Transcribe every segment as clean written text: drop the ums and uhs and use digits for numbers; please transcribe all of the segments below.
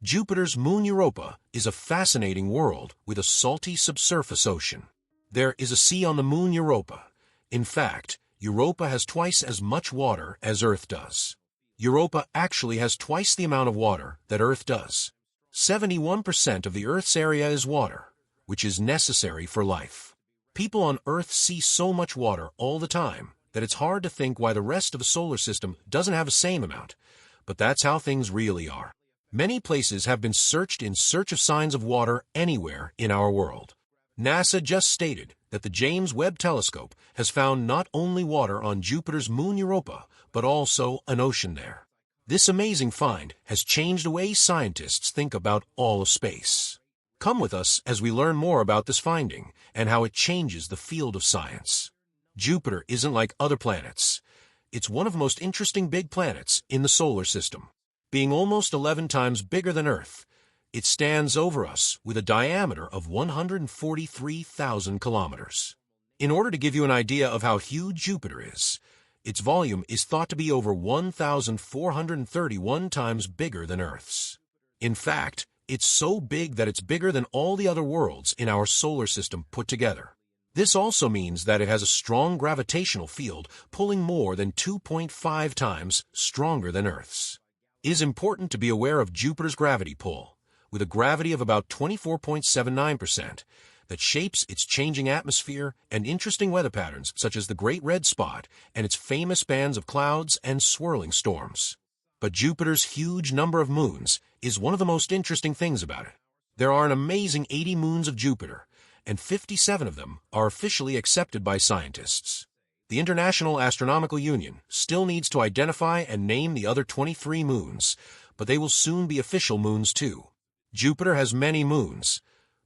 Jupiter's moon Europa is a fascinating world with a salty subsurface ocean. There is a sea on the moon Europa. In fact, Europa has twice as much water as Earth does. Europa actually has twice the amount of water that Earth does. 71% of the Earth's area is water, which is necessary for life. People on Earth see so much water all the time that it's hard to think why the rest of the solar system doesn't have the same amount. But that's how things really are. Many places have been searched in search of signs of water anywhere in our world. NASA just stated that the James Webb Telescope has found not only water on Jupiter's moon Europa, but also an ocean there. This amazing find has changed the way scientists think about all of space. Come with us as we learn more about this finding and how it changes the field of science. Jupiter isn't like other planets. It's one of the most interesting big planets in the solar system. Being almost 11 times bigger than Earth, it stands over us with a diameter of 143,000 kilometers. In order to give you an idea of how huge Jupiter is, its volume is thought to be over 1,431 times bigger than Earth's. In fact, it's so big that it's bigger than all the other worlds in our solar system put together. This also means that it has a strong gravitational field pulling more than 2.5 times stronger than Earth's. It is important to be aware of Jupiter's gravity pull, with a gravity of about 24.79%, that shapes its changing atmosphere and interesting weather patterns such as the Great Red Spot and its famous bands of clouds and swirling storms. But Jupiter's huge number of moons is one of the most interesting things about it. There are an amazing 80 moons of Jupiter, and 57 of them are officially accepted by scientists. The International Astronomical Union still needs to identify and name the other 23 moons, but they will soon be official moons too. Jupiter has many moons,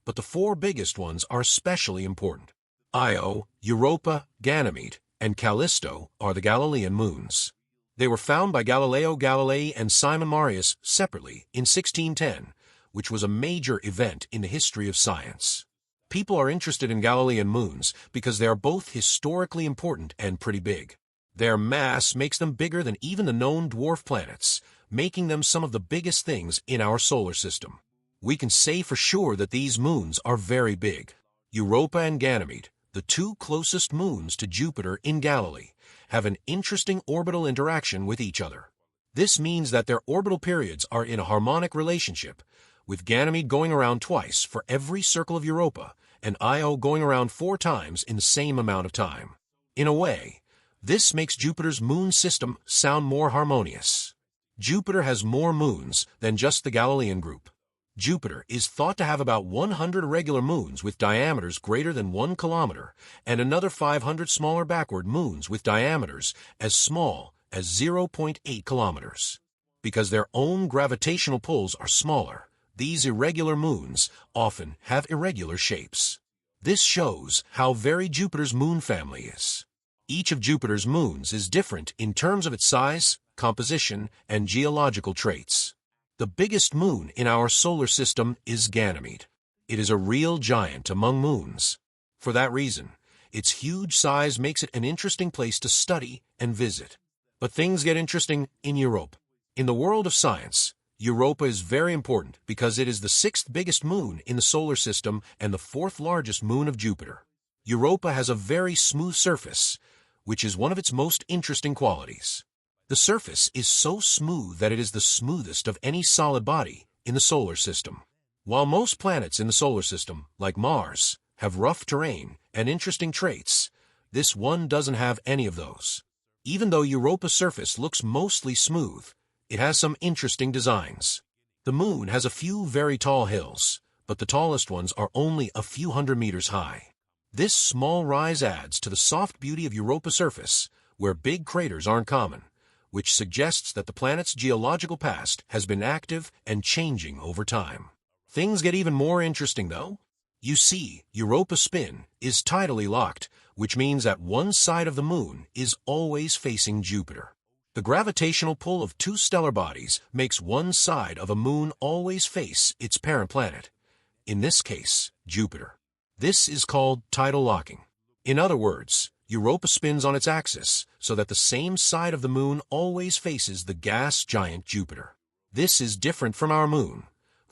but the four biggest ones are especially important. Io, Europa, Ganymede, and Callisto are the Galilean moons. They were found by Galileo Galilei and Simon Marius separately in 1610, which was a major event in the history of science. People are interested in Galilean moons because they are both historically important and pretty big. Their mass makes them bigger than even the known dwarf planets, making them some of the biggest things in our solar system. We can say for sure that these moons are very big. Europa and Ganymede, the two closest moons to Jupiter in Galilee, have an interesting orbital interaction with each other. This means that their orbital periods are in a harmonic relationship, with Ganymede going around twice for every circle of Europa, and Io going around 4 times in the same amount of time. In a way, this makes Jupiter's moon system sound more harmonious. Jupiter has more moons than just the Galilean group. Jupiter is thought to have about 100 irregular moons with diameters greater than 1 kilometer, and another 500 smaller backward moons with diameters as small as 0.8 kilometers. Because their own gravitational pulls are smaller, these irregular moons often have irregular shapes. This shows how varied Jupiter's moon family is. Each of Jupiter's moons is different in terms of its size, composition, and geological traits. The biggest moon in our solar system is Ganymede. It is a real giant among moons. For that reason, its huge size makes it an interesting place to study and visit. But things get interesting in Europa. In the world of science, Europa is very important because it is the 6th biggest moon in the solar system and the 4th largest moon of Jupiter. Europa has a very smooth surface, which is one of its most interesting qualities. The surface is so smooth that it is the smoothest of any solid body in the solar system. While most planets in the solar system, like Mars, have rough terrain and interesting traits, this one doesn't have any of those. Even though Europa's surface looks mostly smooth, it has some interesting designs. The moon has a few very tall hills, but the tallest ones are only a few hundred meters high. This small rise adds to the soft beauty of Europa's surface, where big craters aren't common, which suggests that the planet's geological past has been active and changing over time. Things get even more interesting, though. You see, Europa's spin is tidally locked, which means that one side of the moon is always facing Jupiter. The gravitational pull of two stellar bodies makes one side of a moon always face its parent planet, in this case, Jupiter. This is called tidal locking. In other words, Europa spins on its axis so that the same side of the moon always faces the gas giant Jupiter. This is different from our moon,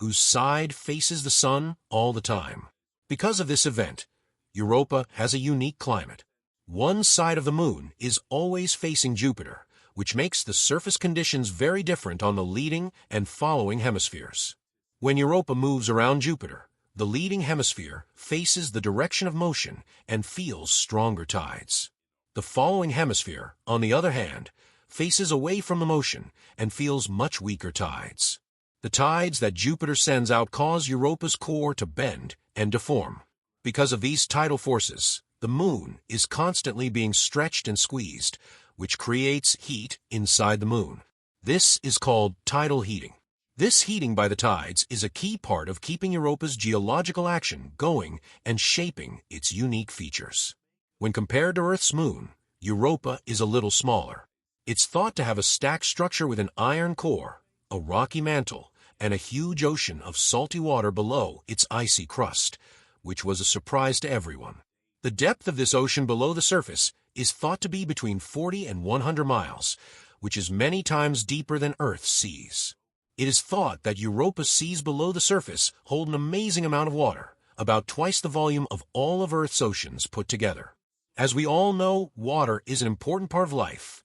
whose side faces the sun all the time. Because of this event, Europa has a unique climate. One side of the moon is always facing Jupiter, which makes the surface conditions very different on the leading and following hemispheres. When Europa moves around Jupiter, the leading hemisphere faces the direction of motion and feels stronger tides. The following hemisphere, on the other hand, faces away from the motion and feels much weaker tides. The tides that Jupiter sends out cause Europa's core to bend and deform. Because of these tidal forces, the moon is constantly being stretched and squeezed, which creates heat inside the moon. This is called tidal heating. This heating by the tides is a key part of keeping Europa's geological action going and shaping its unique features. When compared to Earth's moon, Europa is a little smaller. It's thought to have a stacked structure with an iron core, a rocky mantle, and a huge ocean of salty water below its icy crust, which was a surprise to everyone. The depth of this ocean below the surface is thought to be between 40 and 100 miles, which is many times deeper than Earth's seas. It is thought that Europa's seas below the surface hold an amazing amount of water, about twice the volume of all of Earth's oceans put together. As we all know, water is an important part of life,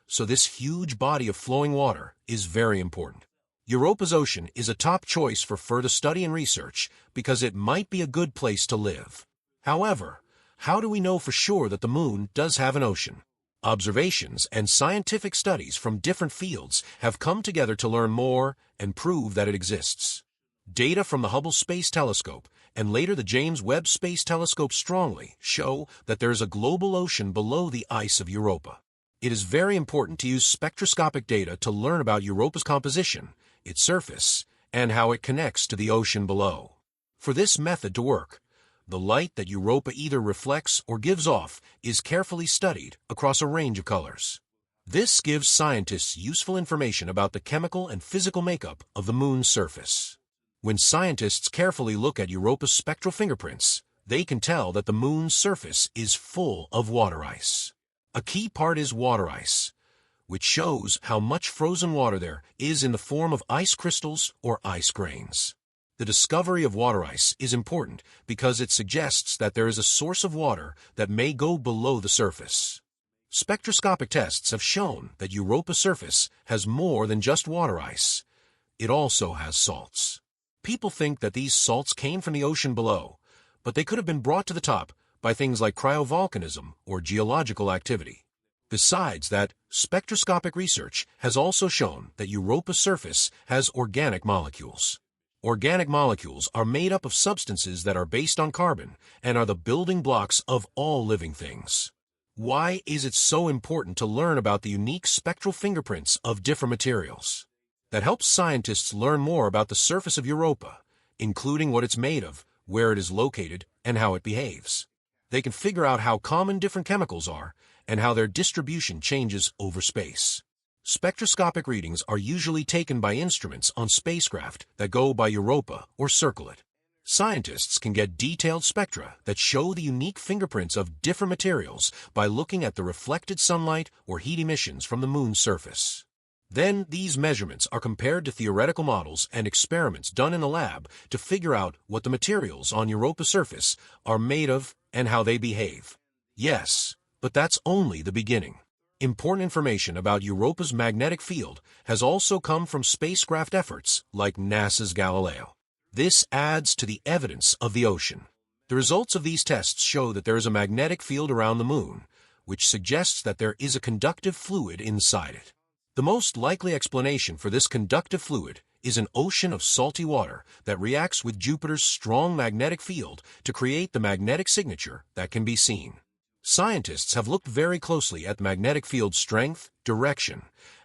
so this huge body of flowing water is very important. Europa's ocean is a top choice for further study and research because it might be a good place to live. However, how do we know for sure that the moon does have an ocean? Observations and scientific studies from different fields have come together to learn more and prove that it exists. Data from the Hubble Space Telescope and later the James Webb Space Telescope strongly show that there is a global ocean below the ice of Europa. It is very important to use spectroscopic data to learn about Europa's composition, its surface, and how it connects to the ocean below. For this method to work, the light that Europa either reflects or gives off is carefully studied across a range of colors. This gives scientists useful information about the chemical and physical makeup of the moon's surface. When scientists carefully look at Europa's spectral fingerprints, they can tell that the moon's surface is full of water ice. A key part is water ice, which shows how much frozen water there is in the form of ice crystals or ice grains. The discovery of water ice is important because it suggests that there is a source of water that may go below the surface. Spectroscopic tests have shown that Europa's surface has more than just water ice. It also has salts. People think that these salts came from the ocean below, but they could have been brought to the top by things like cryovolcanism or geological activity. Besides that, spectroscopic research has also shown that Europa's surface has organic molecules. Organic molecules are made up of substances that are based on carbon and are the building blocks of all living things. Why is it so important to learn about the unique spectral fingerprints of different materials? That helps scientists learn more about the surface of Europa, including what it's made of, where it is located, and how it behaves. They can figure out how common different chemicals are and how their distribution changes over space. Spectroscopic readings are usually taken by instruments on spacecraft that go by Europa or circle it. Scientists can get detailed spectra that show the unique fingerprints of different materials by looking at the reflected sunlight or heat emissions from the moon's surface. Then these measurements are compared to theoretical models and experiments done in the lab to figure out what the materials on Europa's surface are made of and how they behave. Yes, but that's only the beginning. Important information about Europa's magnetic field has also come from spacecraft efforts like NASA's Galileo. This adds to the evidence of the ocean. The results of these tests show that there is a magnetic field around the moon, which suggests that there is a conductive fluid inside it. The most likely explanation for this conductive fluid is an ocean of salty water that reacts with Jupiter's strong magnetic field to create the magnetic signature that can be seen. Scientists have looked very closely at the magnetic field's strength, direction,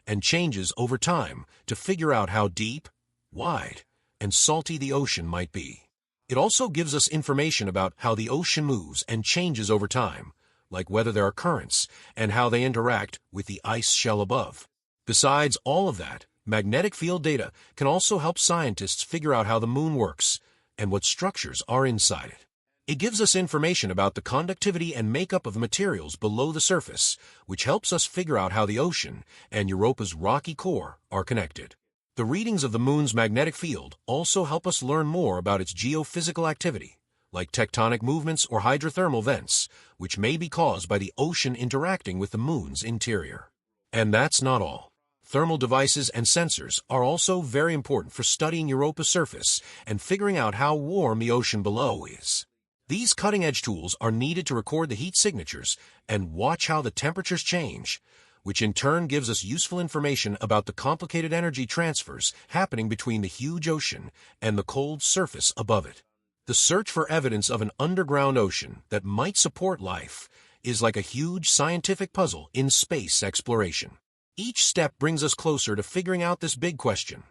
and changes over time to figure out how deep, wide, and salty the ocean might be. It also gives us information about how the ocean moves and changes over time, like whether there are currents and how they interact with the ice shell above. Besides all of that, magnetic field data can also help scientists figure out how the moon works and what structures are inside it. It gives us information about the conductivity and makeup of the materials below the surface, which helps us figure out how the ocean and Europa's rocky core are connected. The readings of the moon's magnetic field also help us learn more about its geophysical activity, like tectonic movements or hydrothermal vents, which may be caused by the ocean interacting with the moon's interior. And that's not all. Thermal devices and sensors are also very important for studying Europa's surface and figuring out how warm the ocean below is. These cutting-edge tools are needed to record the heat signatures and watch how the temperatures change, which in turn gives us useful information about the complicated energy transfers happening between the huge ocean and the cold surface above it. The search for evidence of an underground ocean that might support life is like a huge scientific puzzle in space exploration. Each step brings us closer to figuring out this big question.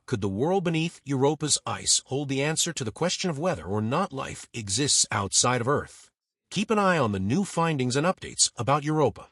Could the world beneath Europa's ice hold the answer to the question of whether or not life exists outside of Earth? Keep an eye on the new findings and updates about Europa.